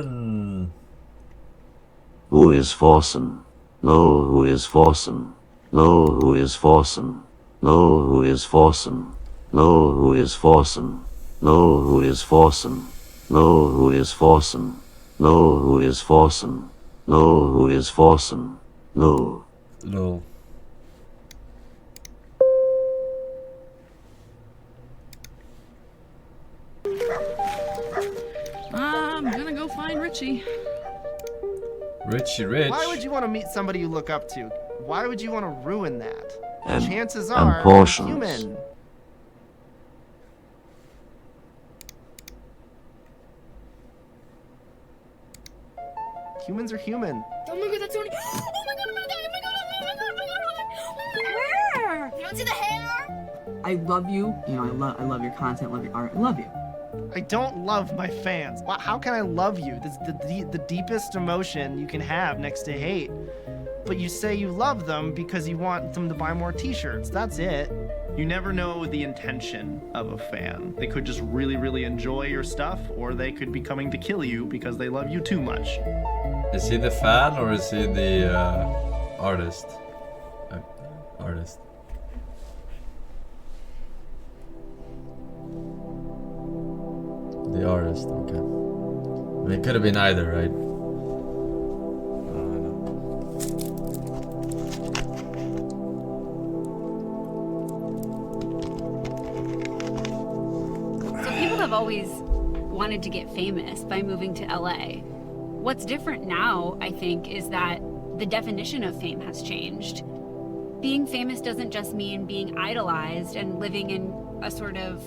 Forsen. Who is Forsen? No, who is Forsen? No, who is Forsen? No, who is Forsen? No, who is Forsen? No, who is Forsen? No, who is Forsen? No, who is Forsen? No, who is Forsen? No. Lol. I'm gonna go find Richie. Richie Rich. Why would you want to meet somebody you look up to? Why would you want to ruin that? And- Chances and are, portions. human. Humans are human. Oh my god, that's only. Oh my god, oh my god, oh my god, oh my god, oh my god, oh my god. Where? You want to see the hair? I love you. You know, I love your content, love your art. I love you. I don't love my fans. How can I love you? This is the deepest emotion you can have next to hate. But you say you love them because you want them to buy more t-shirts. That's it. You never know the intention of a fan. They could just really, really enjoy your stuff, or they could be coming to kill you because they love you too much. Is he the fan or is he the artist? Artist. The artist, okay. I mean, it could have been either, right? So people have always wanted to get famous by moving to LA. What's different now, I think, is that the definition of fame has changed. Being famous doesn't just mean being idolized and living in a sort of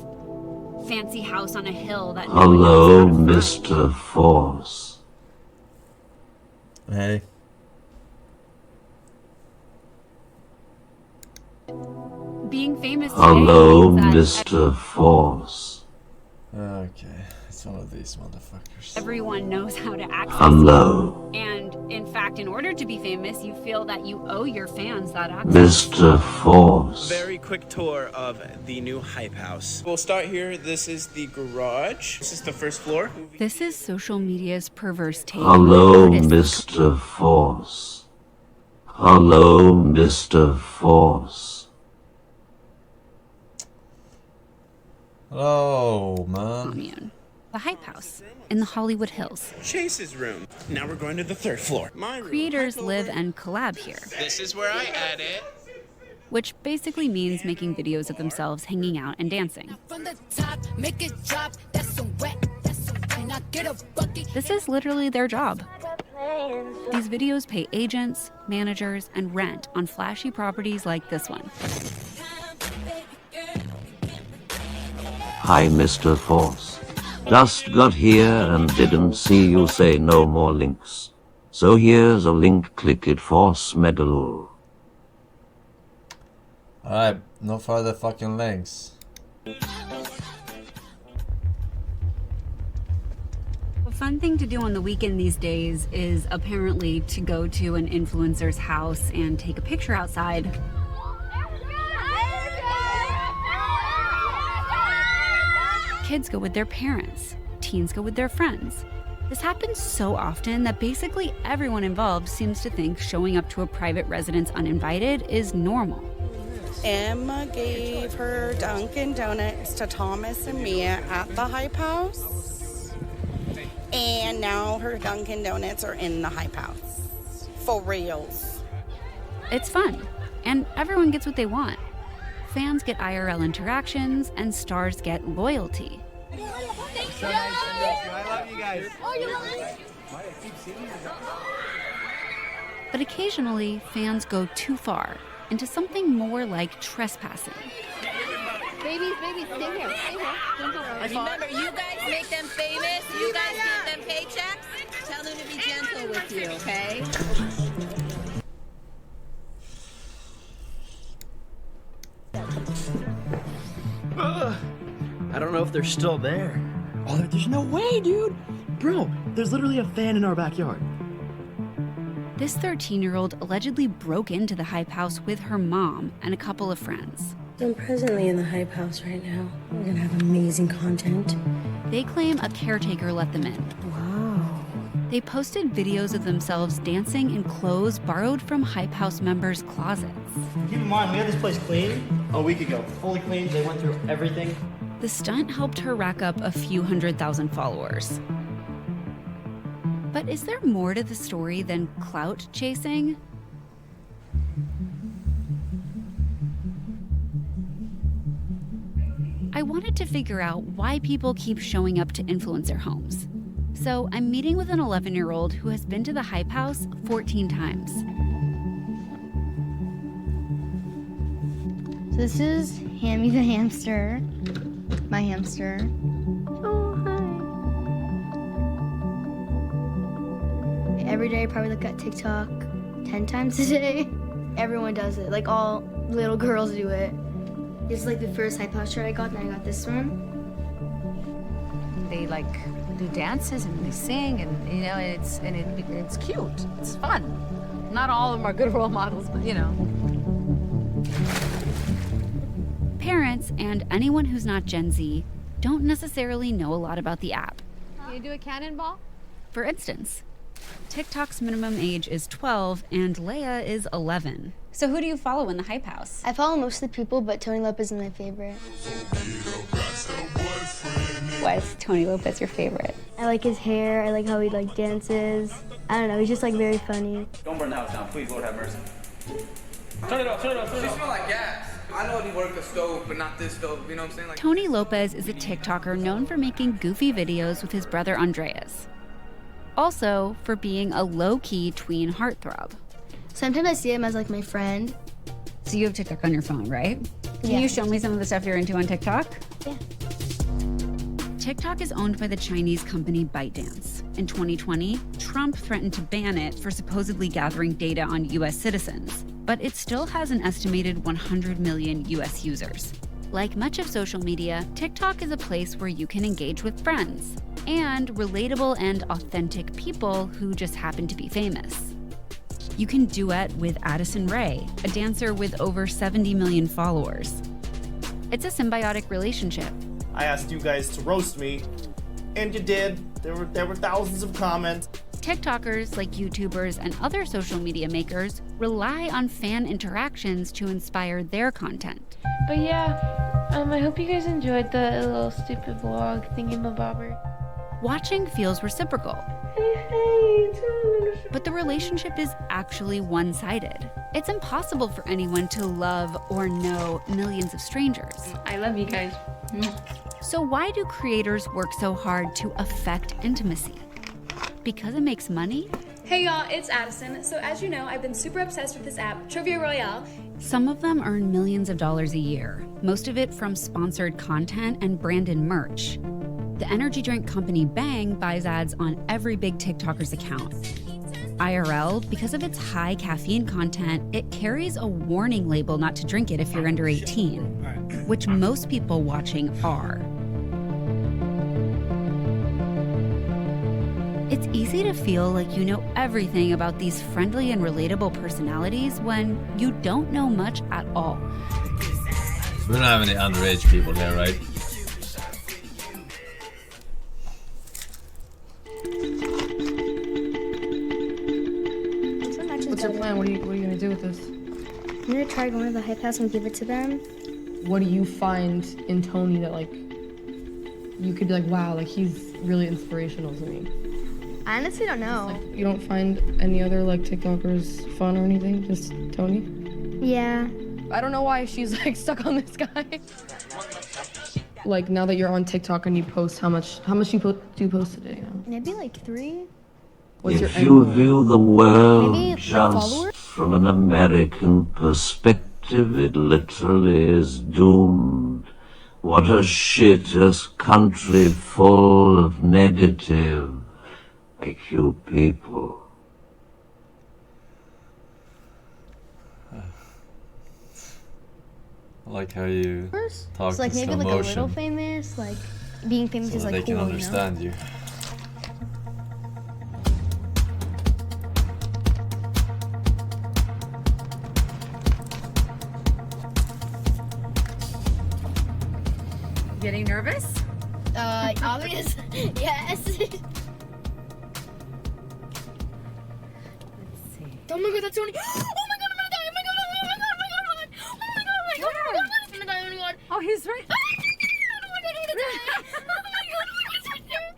fancy house on a hill that no one Hello, knows how to find. Mr. Force. Hey. Being famous today Hello, means that Mr. Force. Okay, it's one of these motherfuckers. everyone knows how to access Hello, you. And in fact, in order to be famous, you feel that you owe your fans that access. Mr. Force. Very quick tour of the new Hype House. We'll start here. This is the garage. This is the first floor. This is social media's perverse take. Hello, on artists. Mr. Force. Hello, Mr. Force. Oh, man. Commune. The Hype House in the Hollywood Hills. Chase's room. Now we're going to the third floor. My room. Creators live and collab here, This is where I edit. which basically means making videos of themselves hanging out and dancing. From the top, make it drop. That's some wet. That's some wet. Now get a bucket. This is literally their job. These videos pay agents, managers, and rent on flashy properties like this one. Hi, Mr. Force. Just got here and didn't see you say no more links. So here's a link, click it, Force Medal. Alright, no further fucking links. A fun thing to do on the weekend these days is apparently to go to an influencer's house and take a picture outside. Kids go with their parents, teens go with their friends. This happens so often that basically everyone involved seems to think showing up to a private residence uninvited is normal. Emma gave her Dunkin' Donuts to Thomas and Mia at the Hype House. And now her Dunkin' Donuts are in the Hype House. For reals. It's fun, and everyone gets what they want. Fans get IRL interactions, and stars get loyalty. So nice to meet you. I love you guys. But occasionally, fans go too far into something more like trespassing. Babies, stay here. Stay here. Don't go away. Remember, you guys make them famous. You guys get them paychecks. Tell them to be gentle with you, okay? I don't know if they're still there. Oh, there's no way, dude. Bro, there's literally a fan in our backyard. This 13-year-old allegedly broke into the Hype House with her mom and a couple of friends. I'm presently in the Hype House right now. We're gonna have amazing content. They claim a caretaker let them in. Wow. They posted videos of themselves dancing in clothes borrowed from Hype House members' closets. Keep in mind, we had this place clean a week ago. Fully cleaned, they went through everything. The stunt helped her rack up a few 100,000 followers. But is there more to the story than clout chasing? I wanted to figure out why people keep showing up to influencer homes. So I'm meeting with an 11-year-old who has been to the Hype House 14 times. So this is Hammy the hamster, my hamster. Oh, hi. Every day I probably look at TikTok 10 times a day. Everyone does it, like all little girls do it. This is like the first Hype House shirt I got, and I got this one. They like do dances and they sing, and you know, it's cute. It's fun. Not all of them are good role models, but you know. Parents and anyone who's not Gen Z don't necessarily know a lot about the app. Can you do a cannonball? For instance, TikTok's minimum age is 12 and Leia is 11. So who do you follow in the Hype House? I follow most of the people, but Tony Lopez is my favorite. Why is Tony Lopez your favorite? I like his hair, I like how he like dances. I don't know, he's just like very funny. Don't burn the house down, please, Lord have mercy. Turn it off, turn it off, turn it off. She smell like gas. I know he worked a stove, but not this stove, you know what I'm saying? Like Tony Lopez is a TikToker known for making goofy videos with his brother Andreas. Also for being a low-key tween heartthrob. Sometimes I see him as like my friend. So you have TikTok on your phone, right? Can Yeah. you show me some of the stuff you're into on TikTok? Yeah. TikTok is owned by the Chinese company ByteDance. In 2020, Trump threatened to ban it for supposedly gathering data on US citizens, but it still has an estimated 100 million US users. Like much of social media, TikTok is a place where you can engage with friends and relatable and authentic people who just happen to be famous. You can duet with Addison Rae, a dancer with over 70 million followers. It's a symbiotic relationship. I asked you guys to roast me, and you did. There were thousands of comments. TikTokers, like YouTubers and other social media makers, rely on fan interactions to inspire their content. But yeah, I hope you guys enjoyed the little stupid vlog thingy-mabobber. Watching feels reciprocal. But the relationship is actually one-sided. It's impossible for anyone to love or know millions of strangers. I love you guys. So why do creators work so hard to affect intimacy? Because it makes money? Hey y'all, it's Addison. So as you know, I've been super obsessed with this app, Trivia Royale. Some of them earn millions of dollars a year, most of it from sponsored content and branded merch. The energy drink company Bang buys ads on every big TikToker's account. IRL, because of its high caffeine content, it carries a warning label not to drink it if you're under 18, which most people watching are. It's easy to feel like you know everything about these friendly and relatable personalities when you don't know much at all. We don't have any underage people here, right? What's your plan? What are you gonna do with this? I'm gonna try going to the Hype House and give it to them. What do you find in Tony that like you could be like, wow, like he's really inspirational to me? I honestly don't know. You don't find any other like TikTokers fun or anything? Just Tony? Yeah. I don't know why she's like stuck on this guy. Like now that you're on TikTok and you post, how much do you post today now? Maybe like 3. What's your If you end? view the world Maybe just followers? from an American perspective, it literally is doomed. What a shittiest country full of negative, like you people. I like how you talk So like in maybe slow like motion, a little famous, like being famous so is that like they cool, can understand you. Getting nervous? Obvious. Yes. Oh my god, that's Tony. Oh my god, I'm gonna die. Oh my god, oh my god, oh my god, oh my god, oh my god, oh my god, oh my god, I'm gonna die, oh my god. Oh, he's right. Oh my god, I'm gonna die. Oh my god, it's right there.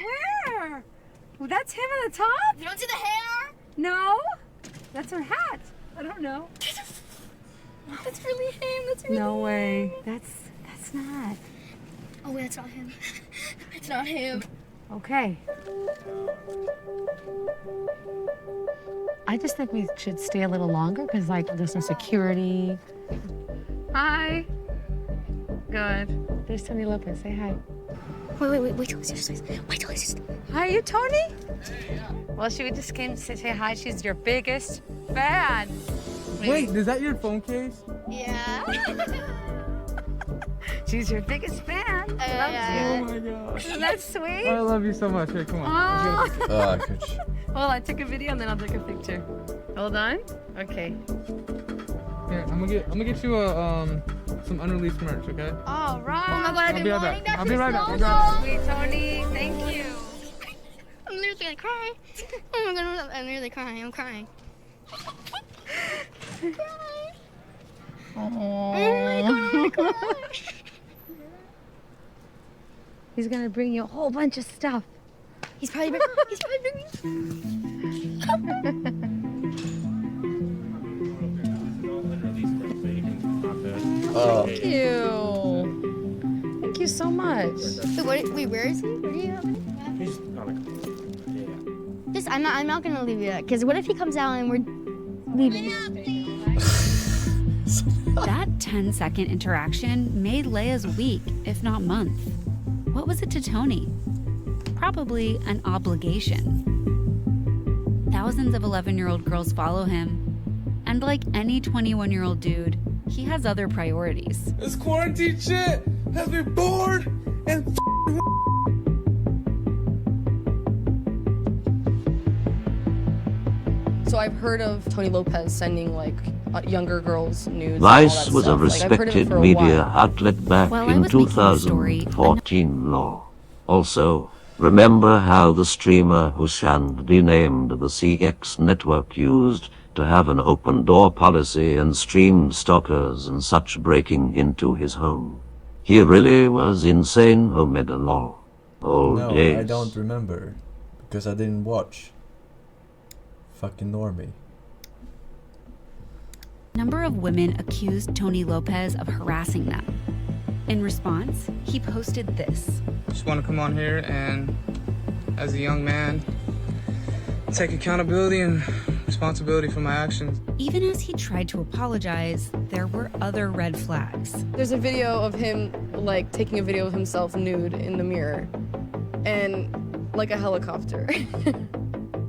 Where? Well, that's him at the top? You don't see the hair? No. That's her hat. I don't know. That's really him. That's really No him. way. That's not. Oh wait, that's not him. It's not him. Okay. I just think we should stay a little longer because, like, there's no security. Hi. Good. There's Tony Lopez. Say hi. Wait till he's just. Wait till he's just. Hi, you Tony? Well, she just came to say hi. She's your biggest fan. Wait, is that your phone case? Yeah. She's your biggest fan. Loves Oh you. my gosh. Isn't that sweet? I love you so much. Hey, come on. Oh. Coach. Well, I took a video and then I'll take a picture. Hold on. Okay. Here, I'm gonna get you some unreleased merch, okay? All right. Oh my god, I've been wanting that I'll for be right back. so I'll be right back. Sweet Tony, thank you. I'm literally gonna cry. Oh my god, I'm literally crying. I'm crying. Oh my god, He's gonna bring you a whole bunch of stuff. He's probably bringing. Thank you. Thank you so much. Wait, where is he? Where do you have him? Just, I'm not gonna leave you that. Because what if he comes out and we're leaving? That 10-second interaction made Leia's week, if not month. What was it to Tony? Probably an obligation. Thousands of 11-year-old girls follow him. And like any 21-year-old dude, he has other priorities. This quarantine shit has me bored and So I've heard of Tony Lopez sending like younger girls nudes. And all Vice that was a stuff. Like, I've heard of it respected for a media while. outlet back While I in was making this story, 2014 law. Also, remember how the streamer who shan't be named the CX network used to have an open door policy and streamed stalkers and such breaking into his home. He really was insane Omega law. Old No, days. I don't remember. Because I didn't watch. Fucking normie. A number of women accused Tony Lopez of harassing them. In response, he posted this. Just want to come on here and, as a young man, take accountability and responsibility for my actions. Even as he tried to apologize, there were other red flags. There's a video of him like taking a video of himself nude in the mirror and like a helicopter.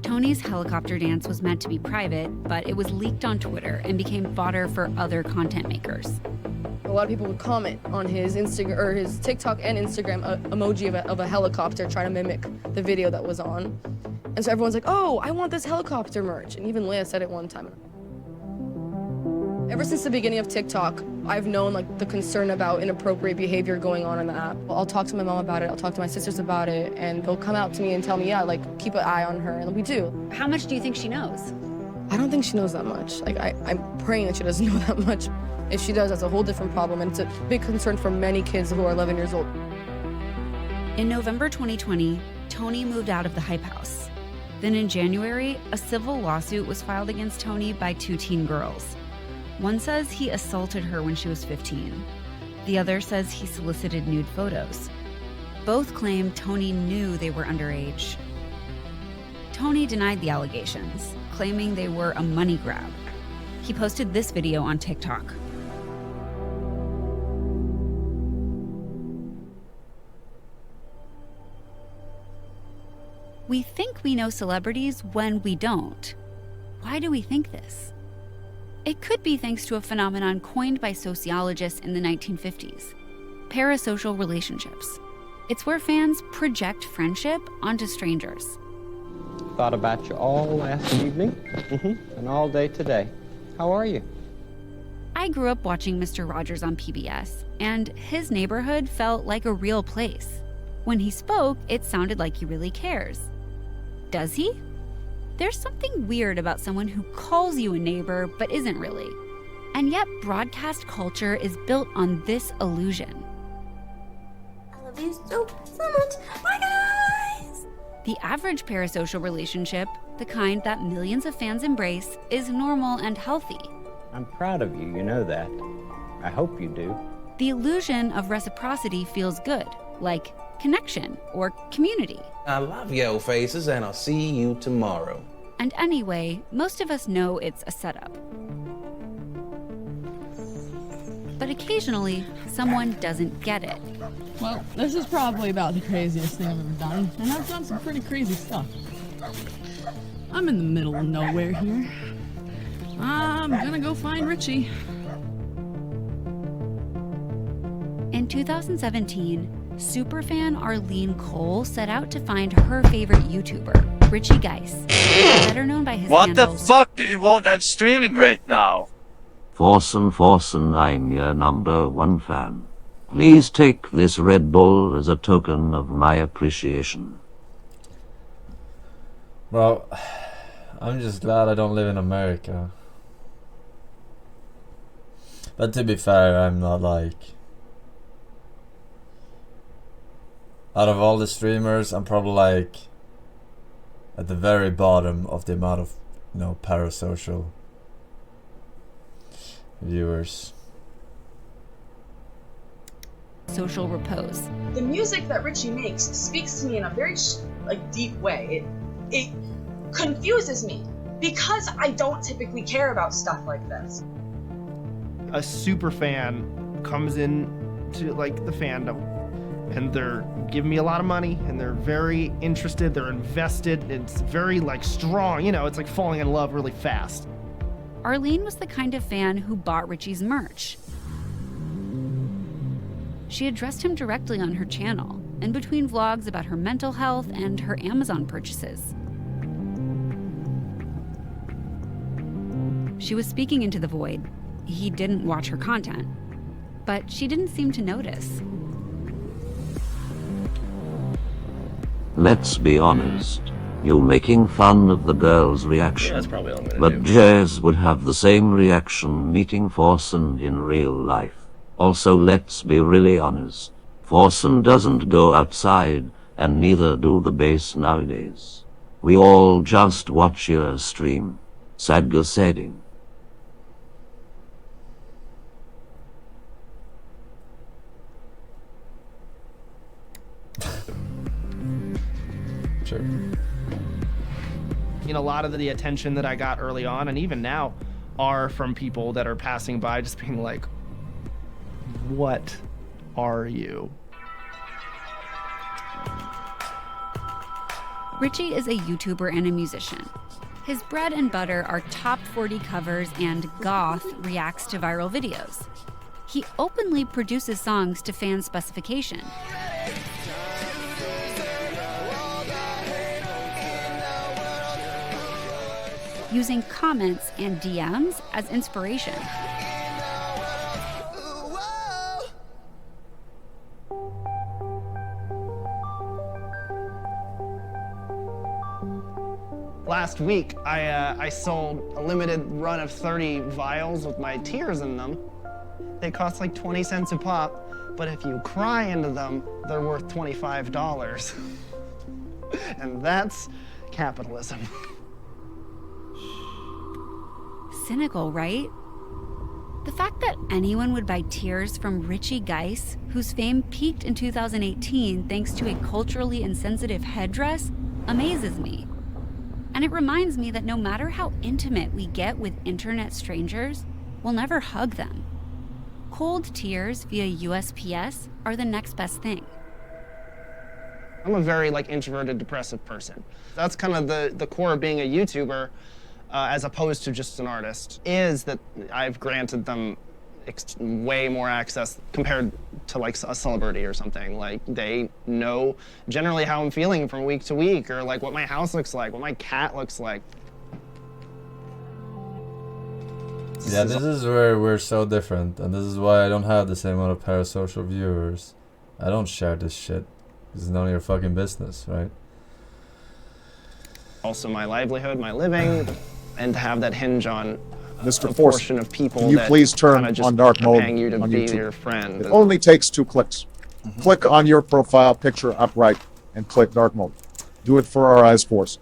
Tony's helicopter dance was meant to be private, but it was leaked on Twitter and became fodder for other content makers. A lot of people would comment on his Instagram or his TikTok and Instagram emoji of a helicopter trying to mimic the video that was on. And so everyone's like, oh, I want this helicopter merch. And even Leia said it one time. Ever since the beginning of TikTok, I've known like the concern about inappropriate behavior going on in the app. I'll talk to my mom about it, I'll talk to my sisters about it, and they'll come out to me and tell me, yeah, like keep an eye on her, and we do. How much do you think she knows? I don't think she knows that much. Like I'm praying that she doesn't know that much. If she does, that's a whole different problem, and it's a big concern for many kids who are 11 years old. In November 2020, Tony moved out of the Hype House. Then in January, a civil lawsuit was filed against Tony by two teen girls. One says he assaulted her when she was 15. The other says he solicited nude photos. Both claim Tony knew they were underage. Tony denied the allegations, claiming they were a money grab. He posted this video on TikTok. We think we know celebrities when we don't. Why do we think this? It could be thanks to a phenomenon coined by sociologists in the 1950s, parasocial relationships. It's where fans project friendship onto strangers. Thought about you all last evening and all day today. How are you? I grew up watching Mr. Rogers on PBS, and his neighborhood felt like a real place. When he spoke, it sounded like he really cares. Does he? There's something weird about someone who calls you a neighbor but isn't really. And yet broadcast culture is built on this illusion. I love you so much. Bye, guys! The average parasocial relationship, the kind that millions of fans embrace, is normal and healthy. I'm proud of you, you know that. I hope you do. The illusion of reciprocity feels good, like connection or community. I love yo faces, and I'll see you tomorrow. And anyway, most of us know it's a setup. But occasionally, someone doesn't get it. Well, this is probably about the craziest thing I've ever done, and I've done some pretty crazy stuff. I'm in the middle of nowhere here. I'm gonna go find Richie. In 2017, superfan Arlene Cole set out to find her favorite YouTuber, Richie Geis, better known by his What the handles. fuck do you want on streaming right now? Forsen, I'm your #1 fan. Please take this Red Bull as a token of my appreciation. Well, I'm just glad I don't live in America. But to be fair, I'm not like... Out of all the streamers, I'm probably like at the very bottom of the amount of, you know, parasocial viewers. Social repose. The music that Richie makes speaks to me in a very deep way. It confuses me because I don't typically care about stuff like this. A super fan comes in to like the fandom, and they're giving me a lot of money, and they're very interested, they're invested, it's very like strong, you know, it's like falling in love really fast. Arlene was the kind of fan who bought Richie's merch. She addressed him directly on her channel, in between vlogs about her mental health and her Amazon purchases. She was speaking into the void. He didn't watch her content, but she didn't seem to notice. Let's be honest. You're making fun of the girl's reaction. Yeah, that's probably all I'm gonna But do. Jez would have the same reaction meeting Forsen in real life. Also, let's be really honest. Forsen doesn't go outside, and neither do the base nowadays. We all just watch your stream. Sadga setting. Sure. You know, a lot of the attention that I got early on, and even now, are from people that are passing by just being like, what are you? Richie is a YouTuber and a musician. His bread and butter are top 40 covers and goth reacts to viral videos. He openly produces songs to fan specification. Using comments and DMs as inspiration. Last week, I sold a limited run of 30 vials with my tears in them. They cost like 20 cents a pop, but if you cry into them, they're worth $25. And that's capitalism. Cynical, right? The fact that anyone would buy tears from Richie Geis, whose fame peaked in 2018 thanks to a culturally insensitive headdress, amazes me. And it reminds me that no matter how intimate we get with internet strangers, we'll never hug them. Cold tears via USPS are the next best thing. I'm a very introverted, depressive person. That's kind of the core of being a YouTuber, as opposed to just an artist, is that I've granted them way more access compared to a celebrity or something. Like, they know generally how I'm feeling from week to week, or what my house looks like, what my cat looks like. Yeah, this is where we're so different, and this is why I don't have the same amount of parasocial viewers. I don't share this shit. This is none of your fucking business, right? also my livelihood, my living, and to have that hinge on Mr. a Forsen, portion of people can you that please turn kinda just on dark are mode paying you to on be YouTube? your friend. It only takes 2 clicks. Click on your profile picture upright and click dark mode. Do it for our eyes, Forsen.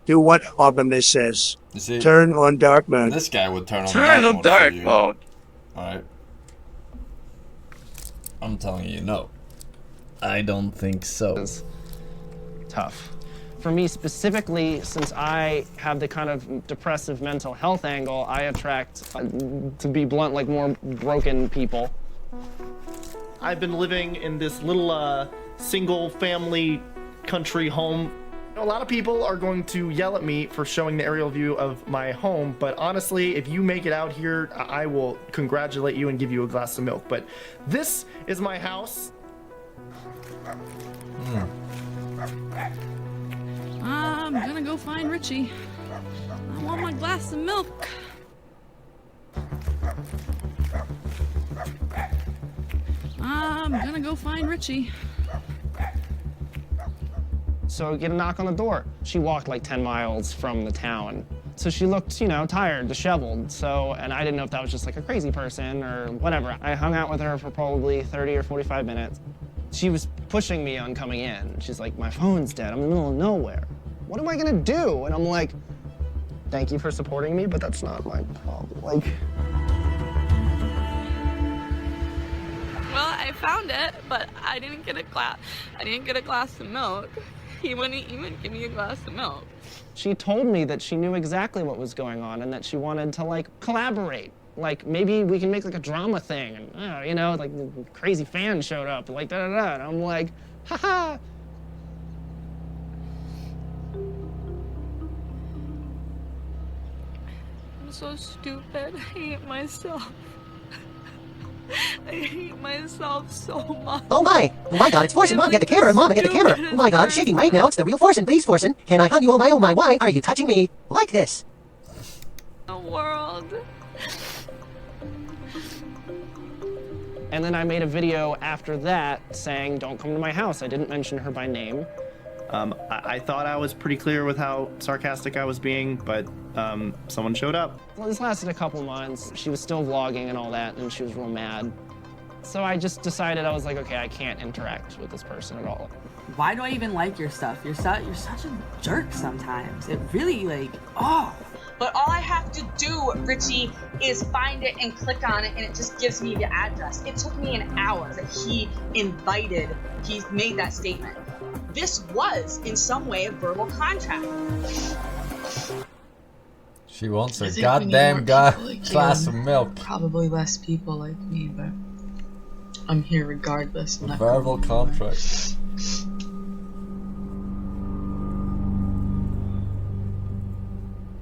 Do what Optimus says. You see, Turn on dark mode. this guy would turn on Turn dark on mode dark for you. mode. Alright. I'm telling you, no. I don't think so. Tough. For me specifically, since I have the kind of depressive mental health angle, I attract, to be blunt, like more broken people. I've been living in this little single family country home. A lot of people are going to yell at me for showing the aerial view of my home, but honestly, if you make it out here, I will congratulate you and give you a glass of milk. But this is my house. I'm gonna go find Richie. I want my glass of milk. I'm gonna go find Richie. So I get a knock on the door. She walked like 10 miles from the town. So she looked, you know, tired, disheveled. So, and I didn't know if that was just like a crazy person or whatever. I hung out with her for probably 30 or 45 minutes. She was pushing me on coming in. She's like, my phone's dead. I'm in the middle of nowhere. What am I gonna do? And I'm like, thank you for supporting me, but that's not my problem. Like, Well, I found it, but I didn't get a glass of milk. He wouldn't even give me a glass of milk. she told me that she knew exactly what was going on and that she wanted to like collaborate. Like maybe we can make like a drama thing, and you know, like the crazy fan showed up, like da da da. And I'm like, haha. I'm so stupid. I hate myself. I hate myself so much. Oh my God, it's Forsen, Mom, get the camera, Mom, get the camera. Oh my God, it's shaking right now, it's the real Forsen, please Forsen. Can I hug you, oh my, why are you touching me like this? The world. And then I made a video after that saying, don't come to my house. I didn't mention her by name. I thought I was pretty clear with how sarcastic I was being, but someone showed up. Well, this lasted a couple months. She was still vlogging and all that, and she was real mad. So I just decided, I was like, okay, I can't interact with this person at all. Why do I even like your stuff? You're such a jerk sometimes. It really, like, oh. But all I have to do, Richie, is find it and click on it, and it just gives me the address. It took me an hour that he made that statement. This was, in some way, a verbal contract. She wants I a think we need goddamn more people like you glass of and milk. Probably less people like me, but I'm here regardless. I'm not Verbal going anywhere. contract.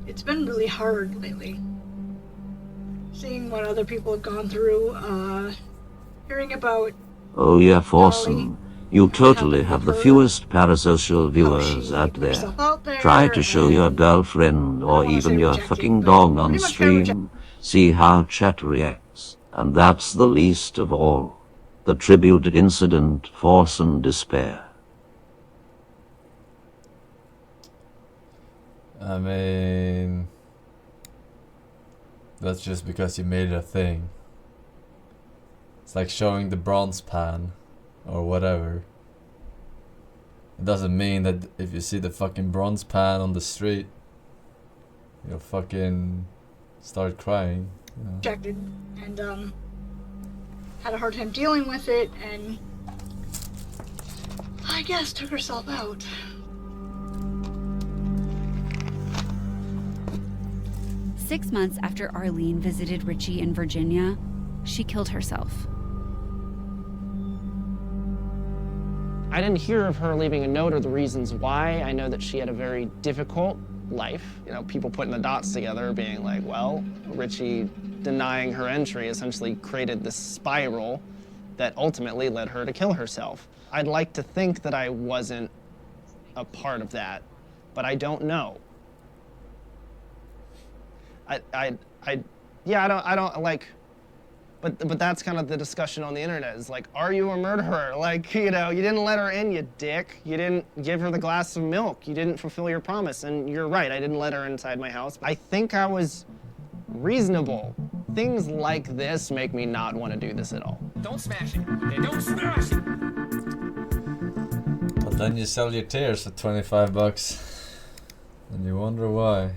It's been really hard lately. Seeing what other people have gone through, hearing about Oh yeah, Forsen. You totally have the fewest parasocial viewers out there. Try to show your girlfriend or even your fucking dog on stream. See how chat reacts. And that's the least of all. The tribute incident, Forsen despair. I mean, that's just because you made it a thing. It's like showing the bronze pan or whatever. It doesn't mean that if you see the fucking bronze pan on the street, you'll fucking start crying. You know? rejected and had a hard time dealing with it, and I guess took herself out. Six months after Arlene visited Richie in Virginia, she killed herself. I didn't hear of her leaving a note or the reasons why. I know that she had a very difficult life. You know, people putting the dots together being like, well, Richie denying her entry essentially created this spiral that ultimately led her to kill herself. I'd like to think that I wasn't a part of that, but I don't know. I don't like, But that's kind of the discussion on the internet is like, are you a murderer? Like, you know, you didn't let her in, you dick. You didn't give her the glass of milk. You didn't fulfill your promise. And you're right, I didn't let her inside my house. I think I was reasonable. Things like this make me not want to do this at all. Don't smash it. Hey, don't smash it. But then you sell your tears for 25 bucks. And you wonder why.